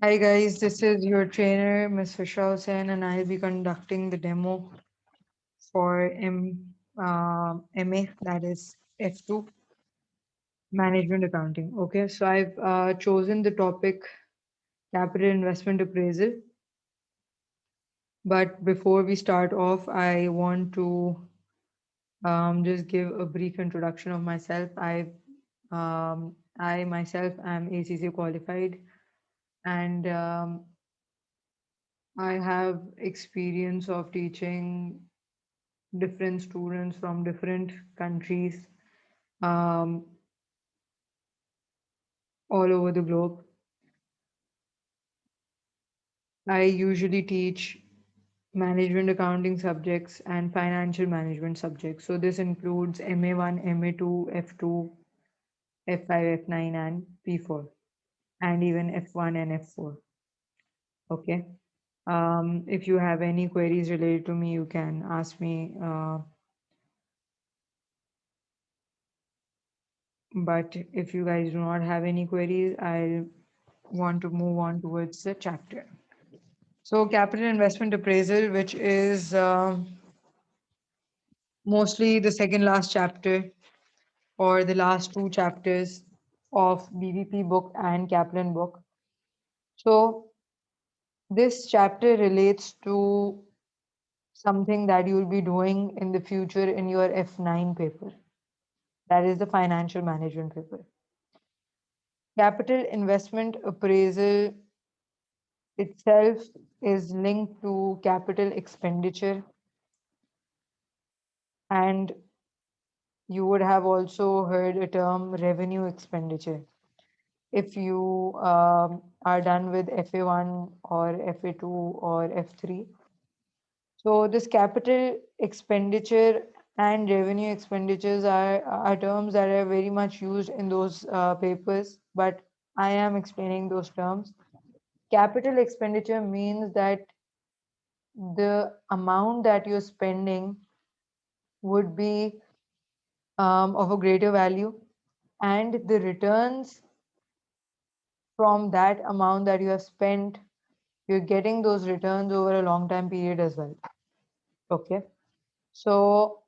Hi guys, this is your trainer, Ms. Fisher Hussain, and I'll be conducting the demo for MA, that is F2, Management Accounting. Okay, so I've chosen the topic Capital Investment Appraisal. But before we start off, I want to just give a brief introduction of myself. I myself am ACC qualified, and I have experience of teaching different students from different countries um, all over the globe. I usually teach management accounting subjects and financial management subjects. So this includes MA1, MA2, F2, F5, F9, and P4, and even F1 and F4. Okay. If you have any queries related to me, you can ask me. But if you guys do not have any queries, I want to move on towards the chapter. So, capital investment appraisal, which is mostly the second last chapter or the last two chapters of BVP book and Kaplan book. So, this chapter relates to something that you will be doing in the future in your F9 paper. That is the financial management paper. Capital investment appraisal itself is linked to capital expenditure, and you would have also heard a term revenue expenditure. If you are done with FA1 or FA2 or F3. So this capital expenditure and revenue expenditures are terms that are very much used in those papers, but I am explaining those terms. Capital expenditure means that the amount that you're spending would be of a greater value, and the returns from that amount that you have spent, you're getting those returns over a long time period as well. Okay. So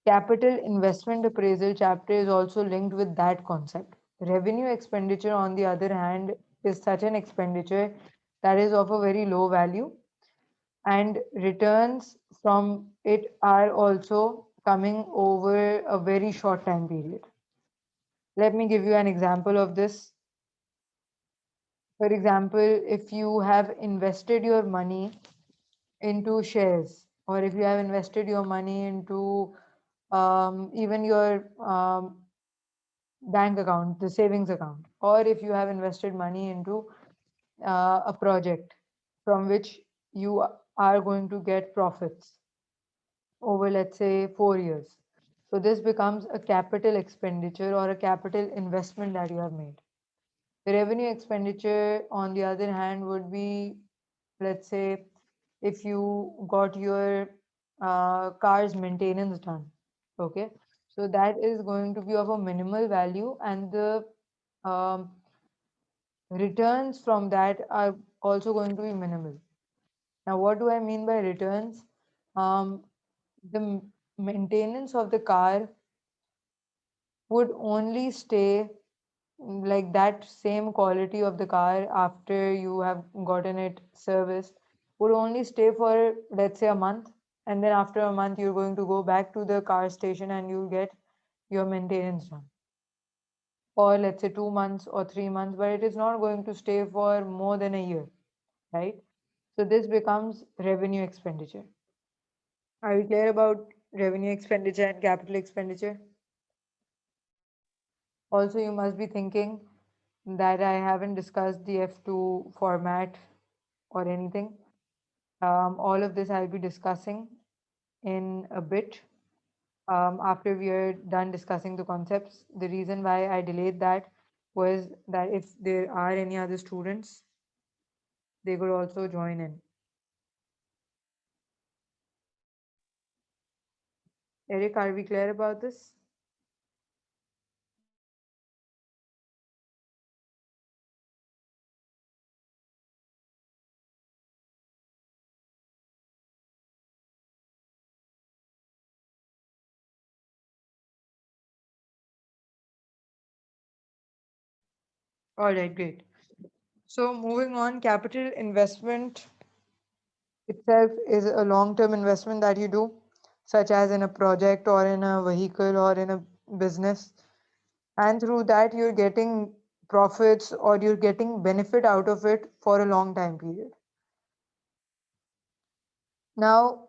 capital investment appraisal chapter is also linked with that concept. Revenue expenditure, on the other hand, is such an expenditure that is of a very low value, and returns from it are also coming over a very short time period. Let me give you an example of this. For example, if you have invested your money into shares, or if you have invested your money into even your bank account, the savings account, or if you have invested money into a project from which you are going to get profits over, let's say, 4 years. So this becomes a capital expenditure or a capital investment that you have made. The revenue expenditure, on the other hand, would be, let's say, if you got your car's maintenance done. Okay, so that is going to be of a minimal value, and the um, returns from that are also going to be minimal. Now, what do I mean by returns? The maintenance of the car would only stay like that same quality of the car after you have gotten it serviced would only stay for, let's say, a month, and then after a month you're going to go back to the car station and you'll get your maintenance done, or let's say 2 months or 3 months, but it is not going to stay for more than a year, right? So this becomes revenue expenditure. Are you clear about revenue expenditure and capital expenditure? Also, you must be thinking that I haven't discussed the F2 format or anything. All of this I'll be discussing in a bit after we are done discussing the concepts. The reason why I delayed that was that if there are any other students, they could also join in. Eric, are we clear about this? All right, great. So moving on, capital investment itself is a long-term investment that you do, such as in a project or in a vehicle or in a business. And through that, you're getting profits or you're getting benefit out of it for a long time period. Now,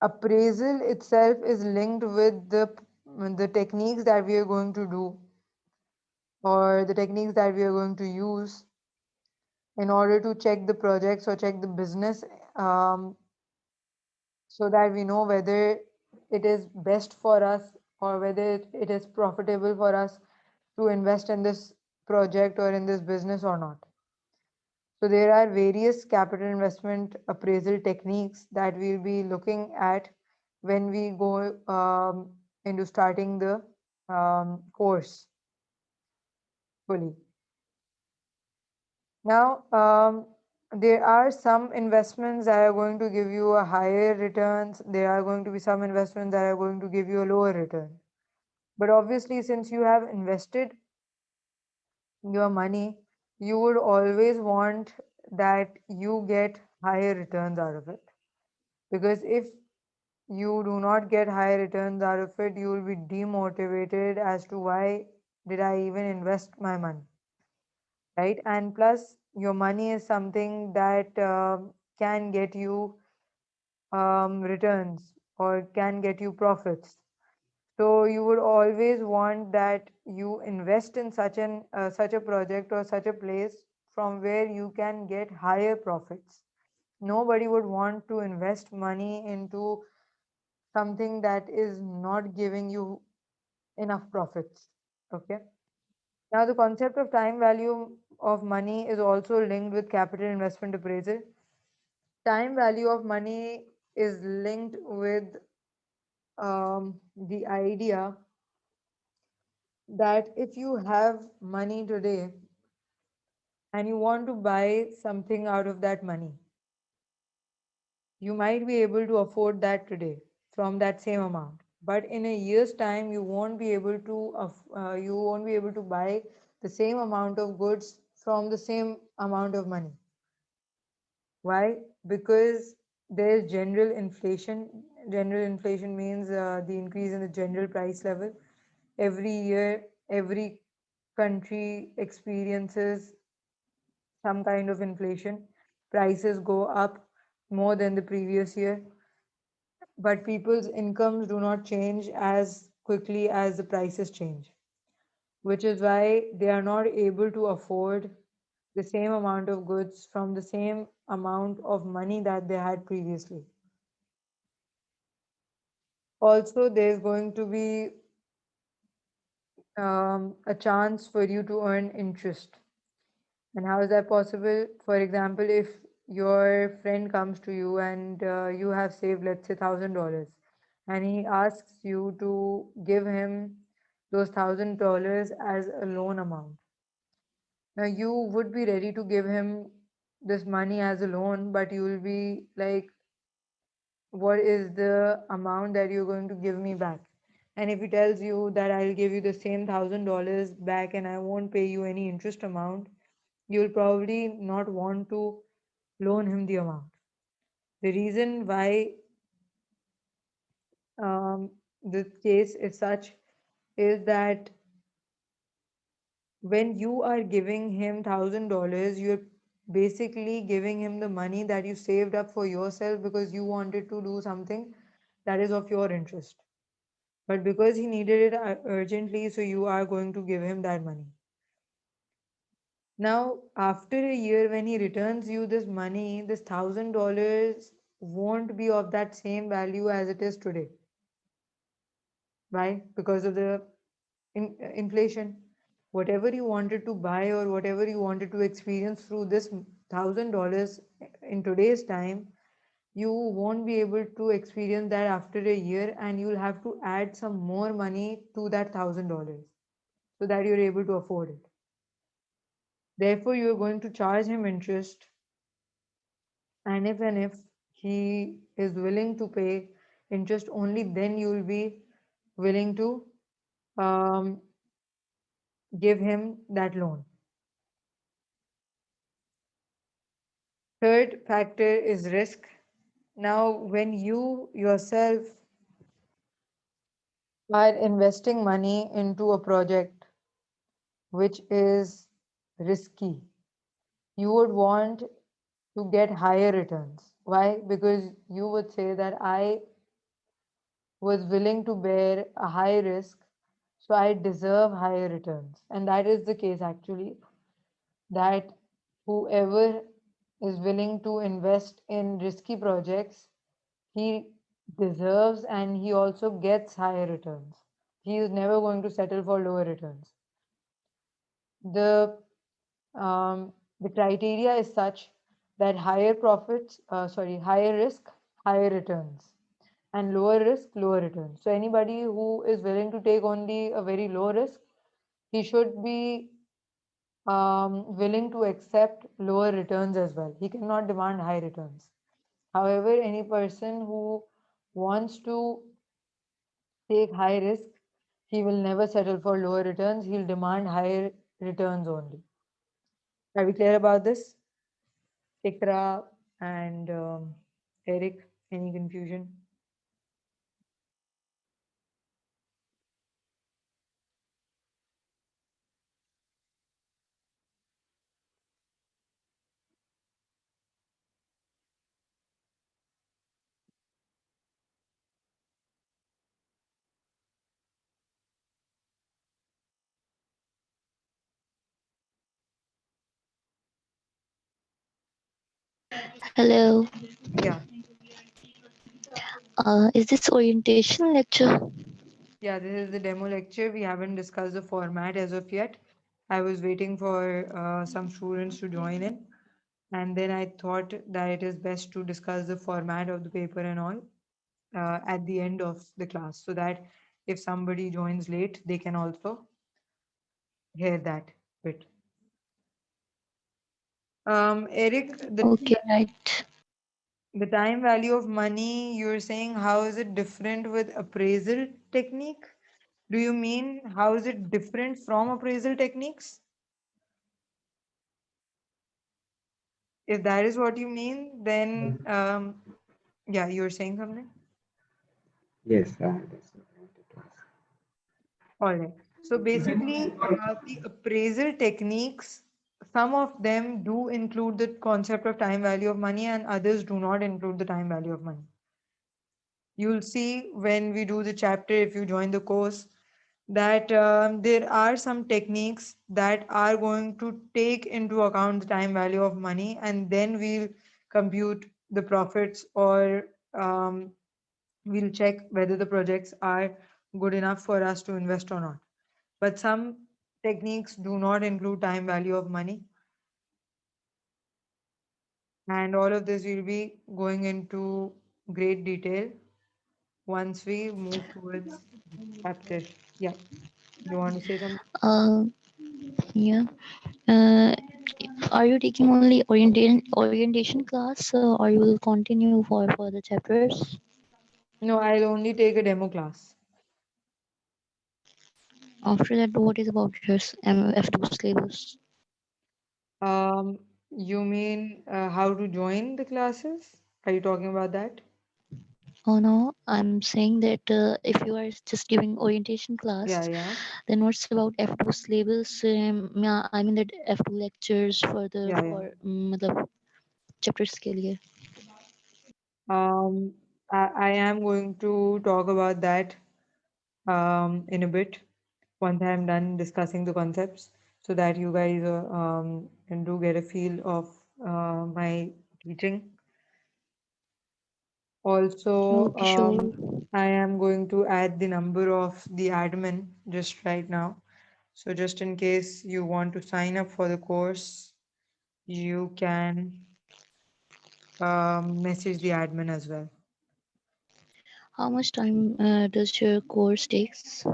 appraisal itself is linked with the techniques that we are going to do or the techniques that we are going to use in order to check the projects or check the business, um, so that we know whether it is best for us or whether it is profitable for us to invest in this project or in this business or not. So there are various capital investment appraisal techniques that we'll be looking at when we go into starting the course fully. Now, there are some investments that are going to give you a higher returns. There are going to be some investments that are going to give you a lower return. But obviously, since you have invested your money, you would always want that you get higher returns out of it. Because if you do not get high returns out of it, you will be demotivated as to why did I even invest my money, right? And plus, your money is something that can get you returns or can get you profits. So you would always want that you invest in such a project or such a place from where you can get higher profits. Nobody would want to invest money into something that is not giving you enough profits. Okay. Now, the concept of time value of money is also linked with capital investment appraisal. Time value of money is linked with the idea that if you have money today and you want to buy something out of that money, you might be able to afford that today from that same amount. But in a year's time, you won't be able to buy the same amount of goods from the same amount of money. Why? Because there's general inflation. General inflation means the increase in the general price level. Every year, every country experiences some kind of inflation. Prices go up more than the previous year, but people's incomes do not change as quickly as the prices change. which is why they are not able to afford the same amount of goods from the same amount of money that they had previously. Also, there's going to be a chance for you to earn interest. And how is that possible? For example, if your friend comes to you and you have saved, let's say, $1,000, and he asks you to give him those $1,000 as a loan amount. Now, you would be ready to give him this money as a loan, but you will be like, what is the amount that you're going to give me back? And if he tells you that I'll give you the same $1,000 back and I won't pay you any interest amount, you'll probably not want to loan him the amount. The reason why the case is such is that when you are giving him $1,000, you're basically giving him the money that you saved up for yourself because you wanted to do something that is of your interest. But because he needed it urgently, so you are going to give him that money. Now, after a year, when he returns you this money, this $1,000 won't be of that same value as it is today. Why? Because of the inflation. Whatever you wanted to buy or whatever you wanted to experience through this $1,000 in today's time, you won't be able to experience that after a year, and you'll have to add some more money to that $1,000 so that you're able to afford it. Therefore, you're going to charge him interest, and if he is willing to pay interest, only then you will be willing to um, give him that loan. Third factor is risk. Now, when you yourself are investing money into a project which is risky, you would want to get higher returns. Why? Because you would say that I was willing to bear a high risk, so I deserve higher returns. And that is the case actually, that whoever is willing to invest in risky projects, he deserves and he also gets higher returns. He is never going to settle for lower returns. The the criteria is such that higher risk, higher returns, and lower risk, lower returns. So anybody who is willing to take only a very low risk, he should be willing to accept lower returns as well. He cannot demand high returns. However, any person who wants to take high risk, he will never settle for lower returns. He'll demand higher returns only. Are we clear about this? Ikra and Eric, any confusion? Hello. Yeah, Is this orientation lecture? yeah, this is the demo lecture. We haven't discussed the format as of yet. I was waiting for some students to join in, and then I thought that it is best to discuss the format of the paper and all at the end of the class so that if somebody joins late, they can also hear that bit. Eric, Okay, right. the time value of money, you're saying how is it different with appraisal technique? Do you mean how is it different from appraisal techniques? If that is what you mean, then yeah, you're saying something. Yes, that's what I wanted to ask. All right. So basically, the appraisal techniques, some of them do include the concept of time value of money, and others do not include the time value of money. You'll see when we do the chapter, if you join the course, that there are some techniques that are going to take into account the time value of money, and then we'll compute the profits, or we'll check whether the projects are good enough for us to invest or not. But some techniques do not include time value of money, and all of this will be going into great detail once we move towards chapter. Yeah, you want to say something? Uh, yeah. Uh, are you taking only orientation class, or you will continue for the chapters? No, I'll only take a demo class. After that, what is about your F2 syllabus? Um, you mean how to join the classes? Are you talking about that? Oh no, I'm saying that if you are just giving orientation Yeah, class, yeah, then what's about F2 syllabus? Yeah, I mean that F2 lectures further yeah, yeah. for मतलब chapters के लिए. Um, I am going to talk about that in a bit once I'm done discussing the concepts, so that you guys can do get a feel of my teaching. Also, Okay, sure. I am going to add the number of the admin just right now. So just in case you want to sign up for the course, you can message the admin as well. How much time does your course takes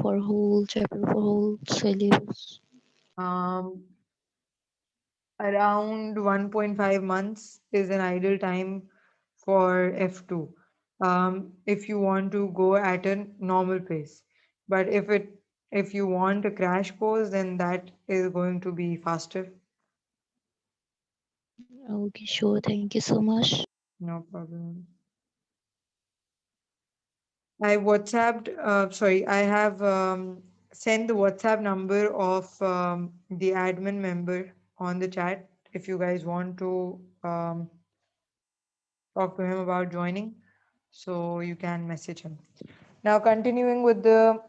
for whole chapter, for whole syllabus? Um, Around 1.5 months is an ideal time for F2. If you want to go at a normal pace. But if you want a crash course, then that is going to be faster. Okay, sure. Thank you so much. No problem. I have sent the WhatsApp number of the admin member on the chat if you guys want to talk to him about joining. So you can message him. Now, continuing with the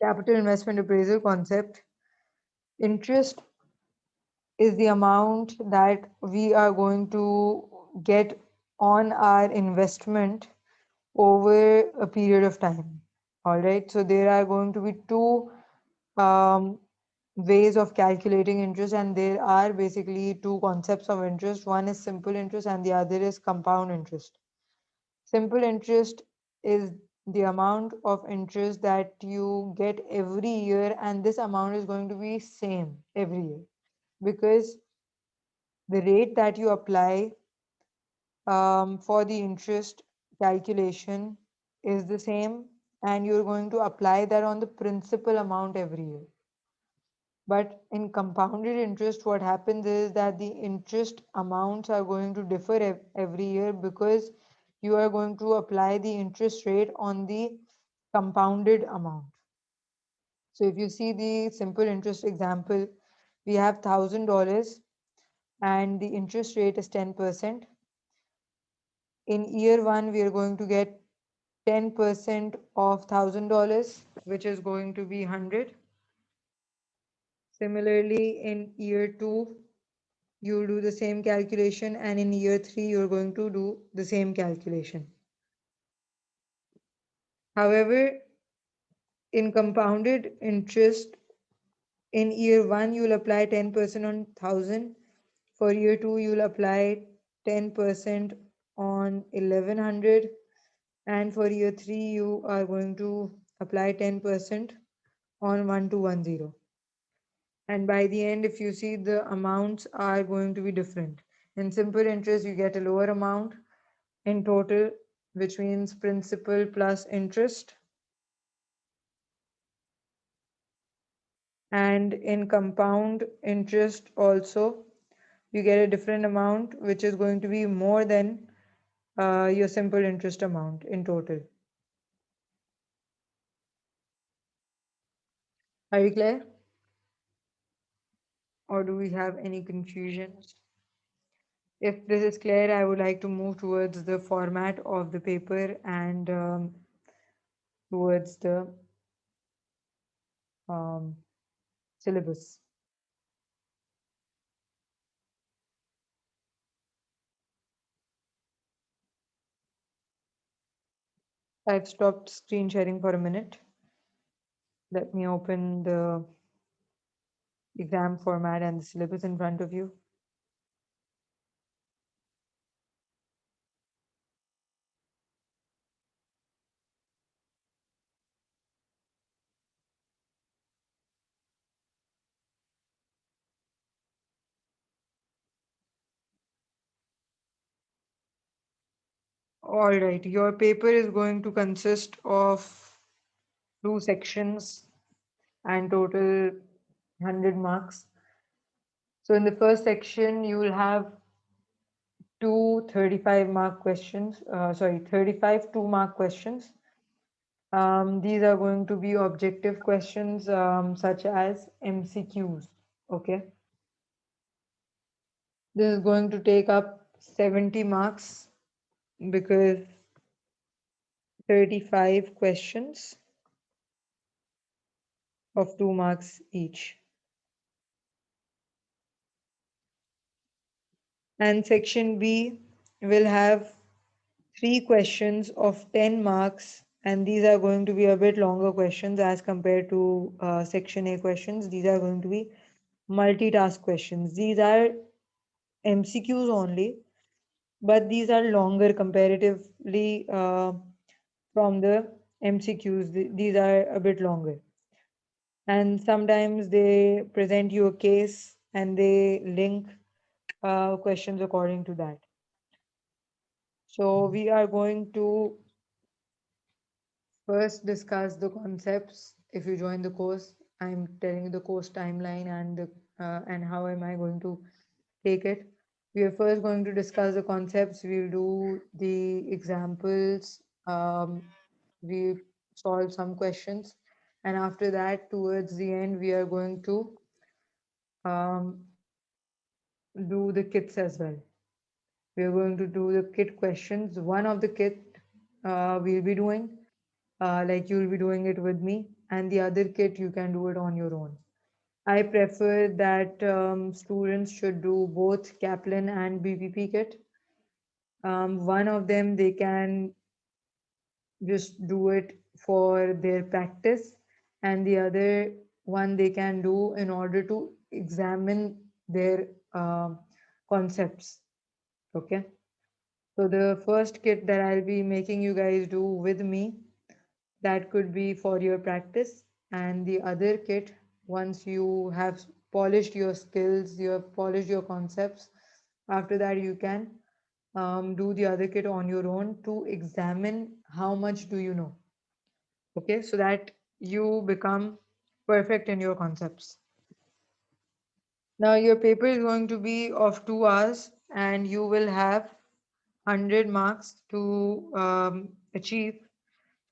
capital investment appraisal concept, interest is the amount that we are going to get on our investment over a period of time. All right, so there are going to be two um, ways of calculating interest, and there are basically two concepts of interest. One is simple interest, and the other is compound interest. Simple interest is the amount of interest that you get every year, and this amount is going to be same every year, because the rate that you apply for the interest calculation is the same, and you're going to apply that on the principal amount every year. But in compounded interest, what happens is that the interest amounts are going to differ every year, because you are going to apply the interest rate on the compounded amount. So if you see the simple interest example, we have $1,000 and the interest rate is 10%. In year one, we are going to get 10% of $1,000, which is going to be 100. Similarly, in year two, you do the same calculation, and in year three, you're going to do the same calculation. However, in compounded interest, in year one, you'll apply 10% on 1,000. For year two, you'll apply 10% on 1,100. And for year three, you are going to apply 10% on 1,210. And by the end, if you see, the amounts are going to be different. In simple interest, you get a lower amount in total, which means principal plus interest. And in compound interest also, you get a different amount, which is going to be more than your simple interest amount in total. Are you clear? Or do we have any confusions? If this is clear, I would like to move towards the format of the paper and towards the um, syllabus. I've stopped screen sharing for a minute. Let me open the exam format and the syllabus in front of you. All right, your paper is going to consist of two sections and total 100 marks. So in the first section, you will have two 35-mark questions, 35 2-mark questions. These are going to be objective questions such as MCQs. Okay. This is going to take up 70 marks because 35 questions of 2 marks each. And section B will have 3 questions of 10 marks, and these are going to be a bit longer questions as compared to section A questions. These are going to be multitask questions. These are MCQs only, but these are longer comparatively from the MCQs. These are a bit longer. And sometimes they present you a case and they link questions according to that. So we are going to first discuss the concepts. If you join the course, I'm telling you the course timeline and how am I going to take it. We are first going to discuss the concepts. We'll do the examples. We solve some questions, and after that, towards the end, we are going to um, do the kits as well. We are going to do the kit questions. One of the kit we'll be doing, like you'll be doing it with me, and the other kit you can do it on your own. I prefer that students should do both Kaplan and BPP kit. One of them they can just do it for their practice, and the other one they can do in order to examine their concepts. Okay. So the first kit that I'll be making you guys do with me, that could be for your practice, and the other kit, once you have polished your skills, you have polished your concepts, after that you can do the other kit on your own to examine how much do you know. Okay, so that you become perfect in your concepts. Now your paper is going to be of 2 hours and you will have 100 marks to achieve.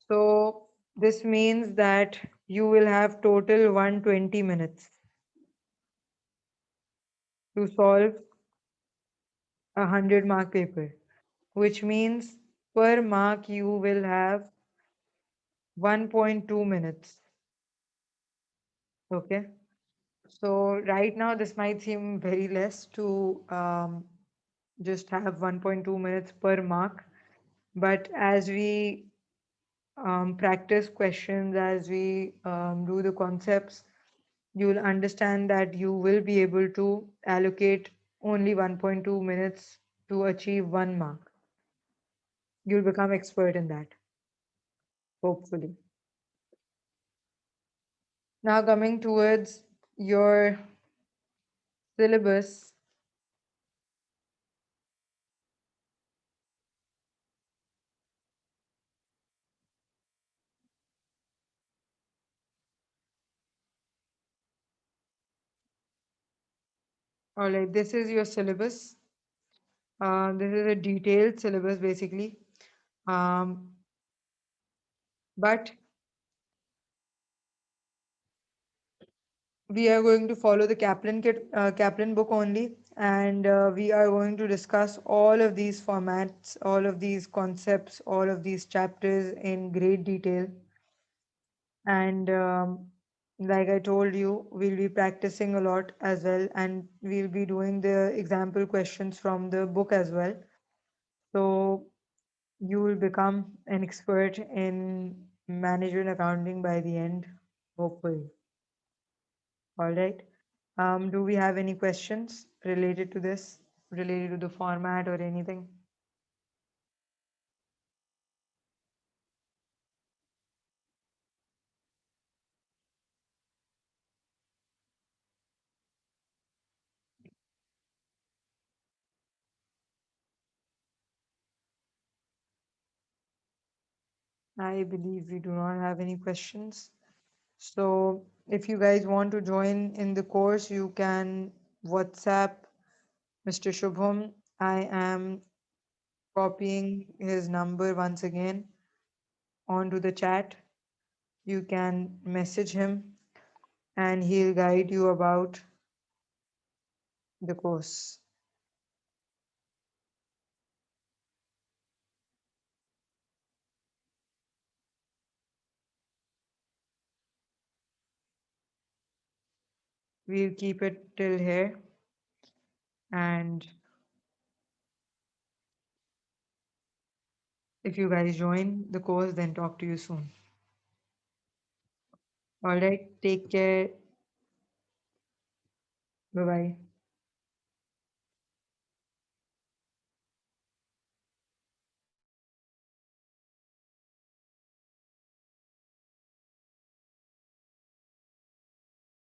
So this means that you will have total 120 minutes to solve a 100-mark paper, which means per mark you will have 1.2 minutes. Okay. So right now this might seem very less to just have 1.2 minutes per mark. But as we practice questions, as we do the concepts, you will understand that you will be able to allocate only 1.2 minutes to achieve 1 mark. You'll become expert in that, hopefully. Now coming towards your syllabus, all right, this is your syllabus. This is a detailed syllabus basically. Um, but we are going to follow the Kaplan book only, and we are going to discuss all of these formats, all of these concepts, all of these chapters in great detail. And like I told you, we'll be practicing a lot as well, and we'll be doing the example questions from the book as well. So you will become an expert in management accounting by the end, hopefully. All right. Do we have any questions related to this, related to the format or anything? I believe we do not have any questions. So if you guys want to join in the course, you can WhatsApp Mr. Shubham. I am copying his number once again onto the chat. You can message him and he'll guide you about the course. We'll keep it till here. And if you guys join the course, then talk to you soon. All right. Take care. Bye bye.